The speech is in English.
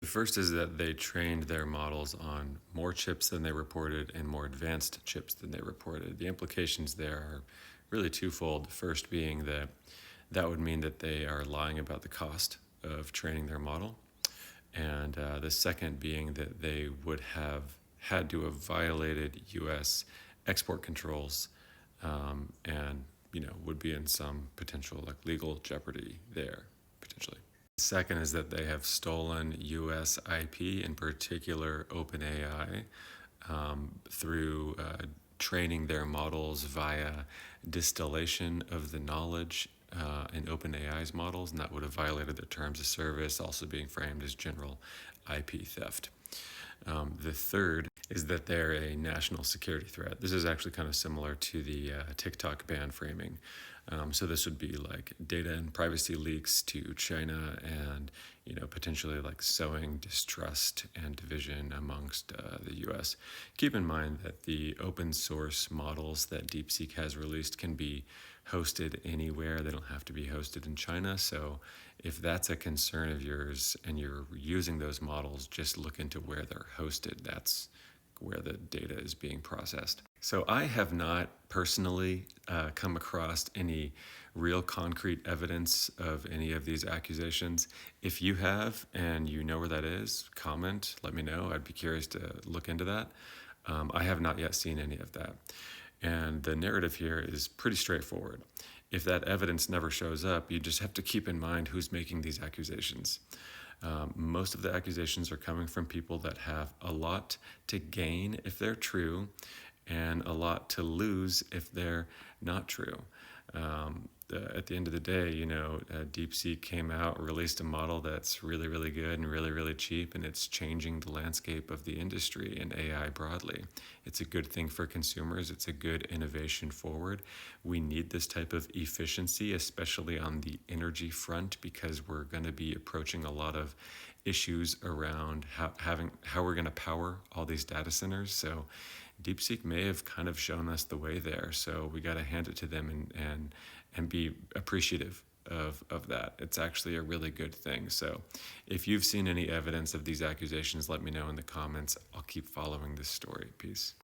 first is that they trained their models on more chips than they reported and more advanced chips than they reported. The implications there are really twofold. The first being that that would mean that they are lying about the cost of training their model. And the second being that they would have had to have violated U.S. export controls and would be in some potential legal jeopardy there potentially. Second is that they have stolen U.S. IP, in particular OpenAI, through training their models via distillation of the knowledge in OpenAI's models, and that would have violated their terms of service, also being framed as general IP theft. The third is that they're a national security threat. This is actually kind of similar to the TikTok ban framing. So this would be like data and privacy leaks to China and potentially sowing distrust and division amongst the US. Keep in mind that the open source models that DeepSeek has released can be hosted anywhere. They don't have to be hosted in China. So if that's a concern of yours and you're using those models, just look into where they're hosted. That's where the data is being processed. So I have not personally come across any real concrete evidence of any of these accusations. If you have and you know where that is, comment, let me know. I'd be curious to look into that. I have not yet seen any of that. And the narrative here is pretty straightforward. If that evidence never shows up, you just have to keep in mind who's making these accusations. Most of the accusations are coming from people that have a lot to gain if they're true and a lot to lose if they're not true. At the end of the day, DeepSeek came out, released a model that's really, really good and really, really cheap, and it's changing the landscape of the industry and AI broadly. It's a good thing for consumers. It's a good innovation forward. We need this type of efficiency, especially on the energy front, because we're going to be approaching a lot of issues around how we're going to power all these data centers. So DeepSeek may have kind of shown us the way there. So we got to hand it to them and be appreciative of that. It's actually a really good thing. So if you've seen any evidence of these accusations, let me know in the comments. I'll keep following this story. Peace.